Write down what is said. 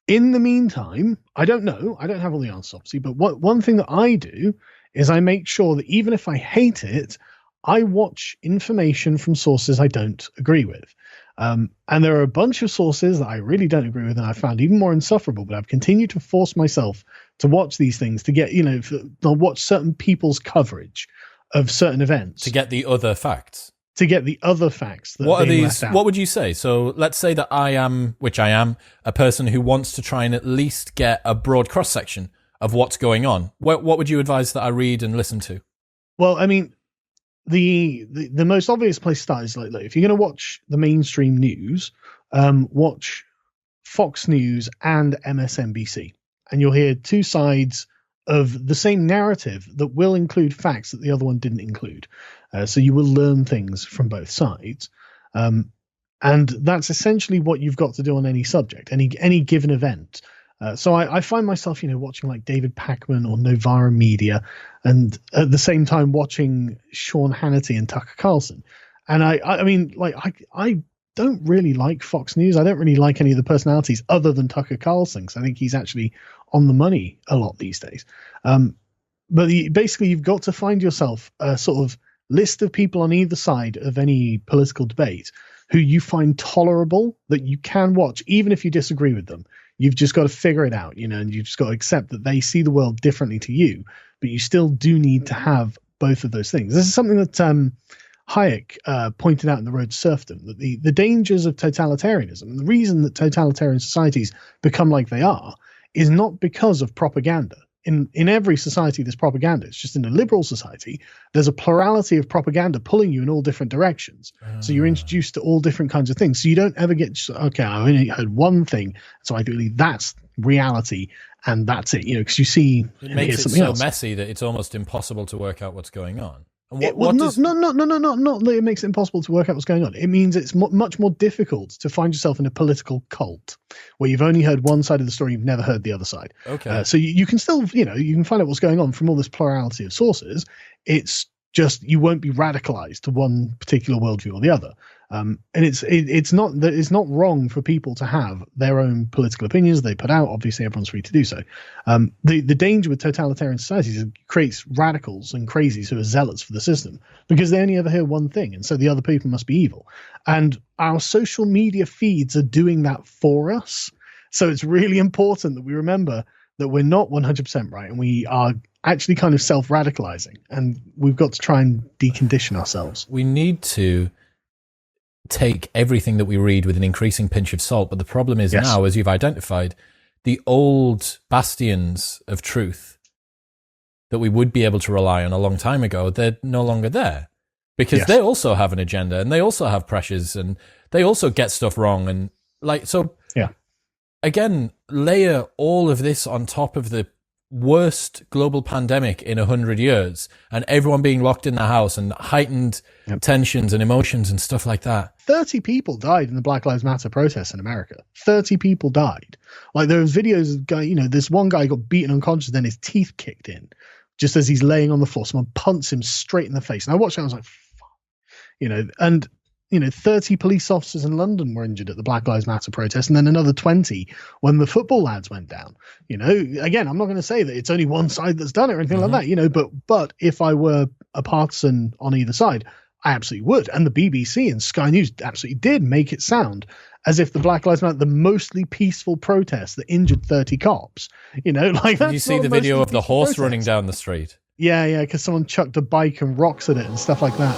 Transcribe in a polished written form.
In the meantime, I don't know. I don't have all the answers, obviously. But one thing that I do is I make sure that even if I hate it, I watch information from sources I don't agree with. And there are a bunch of sources that I really don't agree with, and I found even more insufferable. But I've continued to force myself to watch these things to get, I'll watch certain people's coverage of certain events to get the other facts. What are these? What would you say? So let's say that I am a person who wants to try and at least get a broad cross section of what's going on. What would you advise that I read and listen to? Well, I mean, the most obvious place to start is like if you're going to watch the mainstream news, watch Fox News and MSNBC, and you'll hear two sides of the same narrative that will include facts that the other one didn't include. So you will learn things from both sides. And that's essentially what you've got to do on any subject, any given event. So I find myself, watching like David Pakman or Novara Media, and at the same time watching Sean Hannity and Tucker Carlson. And I don't really like Fox News. I don't really like any of the personalities other than Tucker Carlson, because I think he's actually on the money a lot these days. But basically, you've got to find yourself a sort of list of people on either side of any political debate who you find tolerable, that you can watch, even if you disagree with them. You've just got to figure it out, and you've just got to accept that they see the world differently to you, but you still do need to have both of those things. This is something that Hayek pointed out in The Road to Serfdom, that the dangers of totalitarianism, and the reason that totalitarian societies become like they are, is not because of propaganda. In every society, there's propaganda. It's just in a liberal society, there's a plurality of propaganda pulling you in all different directions. So you're introduced to all different kinds of things. So you don't ever get, okay, I only heard one thing, so I believe that's reality, and that's it. Because you see, it makes it so else. messy that it's almost impossible to work out what's going on. Not that it makes it impossible to work out what's going on. It means it's much more difficult to find yourself in a political cult where you've only heard one side of the story, you've never heard the other side. Okay. So you can still, you can find out what's going on from all this plurality of sources. It's just you won't be radicalized to one particular worldview or the other. And it's not wrong for people to have their own political opinions they put out. Obviously, everyone's free to do so. The danger with totalitarian societies is it creates radicals and crazies who are zealots for the system because they only ever hear one thing, and so the other people must be evil. And our social media feeds are doing that for us. So it's really important that we remember that we're not 100% right, and we are actually kind of self-radicalizing, and we've got to try and decondition ourselves. We need to take everything that we read with an increasing pinch of salt, but the problem is now, as you've identified, the old bastions of truth that we would be able to rely on a long time ago, they're no longer there, because they also have an agenda, and they also have pressures, and they also get stuff wrong, and again, layer all of this on top of the worst global pandemic in 100 years, and everyone being locked in the house, and heightened tensions and emotions and stuff like that. 30 people died in the Black Lives Matter protests in America. 30 people died. Like, there was videos of guy, this one guy got beaten unconscious, then his teeth kicked in just as he's laying on the floor. Someone punts him straight in the face. And I watched it, I was like, fuck. And 30 police officers in London were injured at the Black Lives Matter protest, and then another 20 when the football lads went down. Again, I'm not going to say that it's only one side that's done it or anything like that, but if I were a partisan on either side, I absolutely would. And the BBC and Sky News absolutely did make it sound as if the Black Lives Matter, the mostly peaceful protest that injured 30 cops, like that. Did you see the video of the horse running down the street? Yeah, because someone chucked a bike and rocks at it and stuff like that.